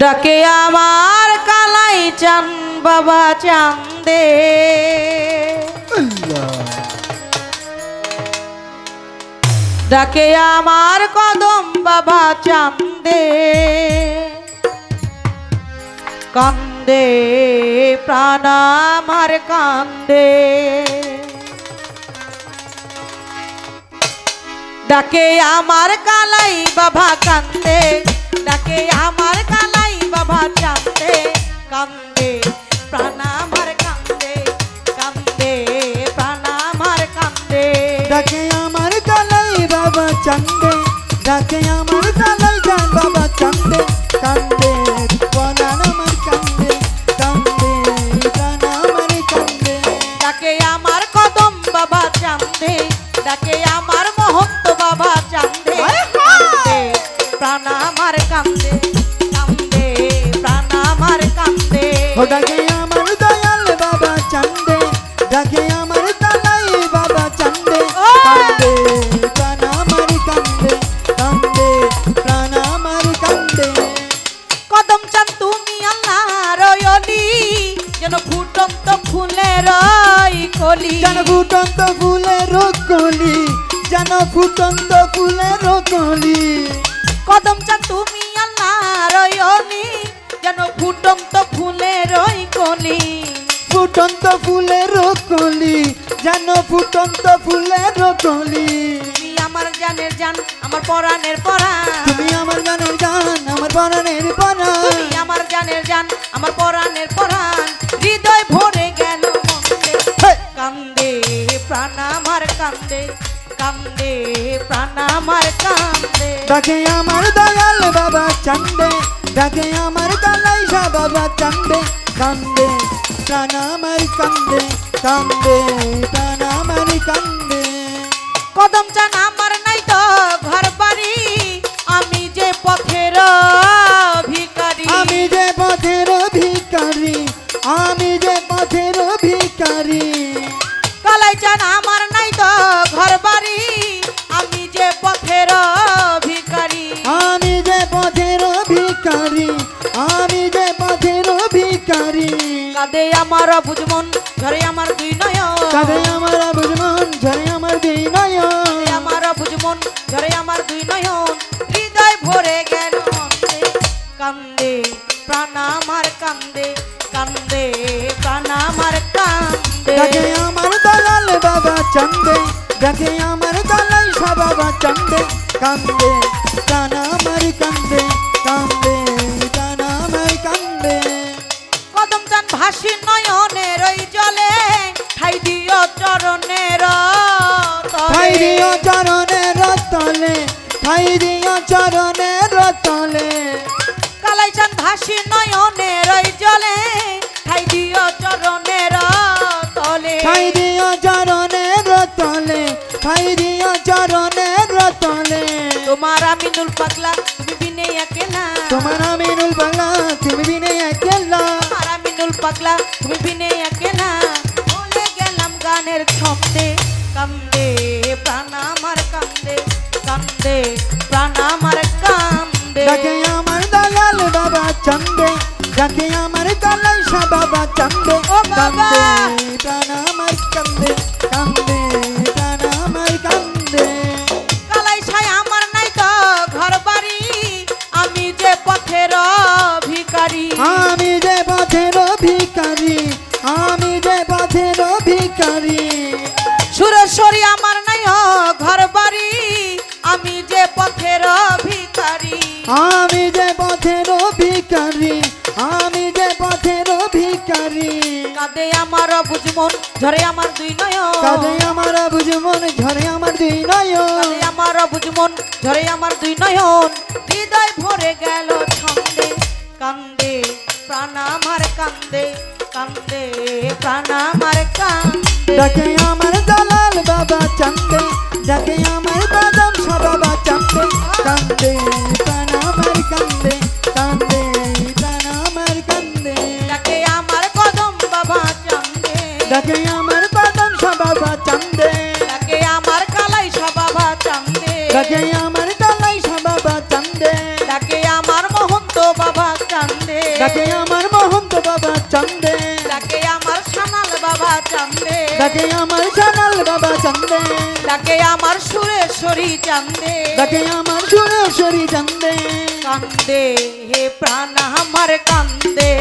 ডাকে আমার কালাই চান বাবা চান্দে, ডাকে আমার কদম বাবা চান্দে, কান্দে প্রাণ আমার কান্দে। ডাকে আমার কালাই বাবা কান্দে, ডাকে আমার কালাই বাবা চান্দে, কান্দে প্রাণ আমার কান্দে, কান্দে প্রাণ আমার কান্দে। ডাকে আমার কালাই বাবা চান্দে, ডাকে আমার কালাই চান বাবা চান্দে, কান্দে প্রাণ আমার কান্দে, কান্দে প্রাণ আমার কান্দে। ডাকে আমার কদম বাবা চান্দে, ডাকে আমার মহন্ত বাবা চান্দে, কান্দে প্রাণ আমার কান্দে, কান্দে প্রাণ আমার কান্দে। ও ডাকে আমার দয়াল বাবা চান্দে, ডাকে আমার কালাই বাবা চান্দে, কান্দে প্রাণ আমার কান্দে, কান্দে প্রাণ আমার কান্দে। কদম চান তুমি আল্লাহর ওলি, যেন ফুটন্ত ফুলের কলি, যেন ফুটন্ত ফুলের কলি, যেন ফুটন্ত ফুলের কলি। কদম চান তুমি আল্লাহর ওলি, যেন ফুটন্ত ফুলের কলি, ফুটন্ত ফুলের কলি, যেন ফুটন্ত ফুলের কলি। তুমি আমার জানের জান, আমার পরাণের পরাণ, তুমি আমার গানের গান, আমার পরাণের পরাণ। তুমি আমার জানের জান, আমার পরাণের পরাণ, হৃদয় ভরে গেল মন্দে, কান্দে প্রাণ আমার কান্দে, কান্দে প্রাণ আমার কান্দে। ডাকে আমার দয়াল বাবা চান্দে, ডাকে আমার কালাই শাহ বাবা চান্দে, কান্দে প্রাণ আমার কান্দে, কান্দে প্রাণ আমার কান্দে। কদম চান আমার নাই তো ঘর বাড়ি, আমি যে পথের ভিখারি, আমি যে পথের ভিখারি, আমি যে পথের ভিখারি। কালাই চান আমার নাই তো ঘর বাড়ি, আমি যে পথের ভিখারি, আমি যে পথের ভিখারি, আমি যে পথের ভিখারি। কাঁদে আমার বুঝমন ঝরে আমার দুই নয়ন, কাঁদে আমার বুঝমন ঝরে আমার দুই নয়ন, কাঁদে আমার বুঝমন ঝরে আমার দুই নয়ন, হৃদয় ভরে গেল মন্দে, কান্দে প্রাণ আমার কান্দে, কান্দে প্রাণ আমার কান্দে। ডাকে আমার দয়াল বাবা চান্দে, ডাকে আমার কালাই শাহ বাবা চান্দে, কান্দে প্রাণ আমার কান্দে, কান্দে প্রাণ আমার কান্দে। কদম চান ভাসি নয়নের ওই জলে, ঠাই দিও চরণের ঠাই তলে, দিও চরণের তলে, ঠাই দিও চরণের তলে। কালাই চান ভাসি নয়নের ওই জলে, ঠাই দিও চরণের তলে, ঠাই দিও চরণের তলে, ঠাই দিও চরণের তলে। তোমার আমিনুল পাগলা তুমি বিনে একেলা, তোমার আমিনুল বাংলা তুমি বিনে একেলা, তোমার আমিনুল পাগলা তুমি বিনে একেলা, ভুলে গেলাম গানের ছন্দে, কান্দে প্রাণ আমার কান্দে, কান্দে প্রাণ আমার কান্দে। ডাকে আমার দয়াল বাবা চান্দে, ডাকে আমার কালাই শাহ বাবা চান্দে, ও বাবা! কান্দে প্রাণ আমার কান্দে, কান্দে প্রাণ আমার কান্দে। কালাই ছাই আমার নাই তো ঘর বাড়ি, আমি যে পথের ভিখারি, আমি যে পথের ভিখারি, আমি যে পথের ভিখারি। সুরেশ্বরী আমার নাই ঘর বাড়ি, আমি যে পথের ভিখারি, আমি যে পথের ভিখারি, আমি যে পথের ভিখারি। কাঁদে আমার বুঝমন ঝরে আমার দুই নয়ন, কাঁদে আমার বুঝমন ঝরে আমার দুই নয়ন, কাঁদে আমার বুঝমন ঝরে আমার দুই নয়ন, হৃদয় ভরে গেল ছন্দে, কান্দে প্রাণ আমার কান্দে, কান্দে প্রাণ আমার কান্দে। ডাকে আমার দালাল বাবা চান্দে, ডাকে আমার কদম শাহ বাবা চান্দে, কান্দে প্রাণ আমার কান্দে, কান্দে প্রাণ আমার কান্দে। ডাকে আমার কদম বাবা চান্দে, ডাকে আমার কদম শাহ বাবা চান্দে, ডাকে আমার কালাই শাহ বাবা চান্দে, ডাকে আমার কালাই শাহ বাবা চান্দে, ডাকে আমার মহন্ত বাবা কান্দে। ডাকে আমার মহন্ত বাবা চান্দে ডাকে আমার সানাল বাবা চান্দে ডাকে আমার সানাল বাবা চান্দে ডাকে আমার সুরেশ্বরী চান্দে ডাকে আমার সুরেশ্বরী চান্দে কান্দে হে প্রাণ আমার কান্দে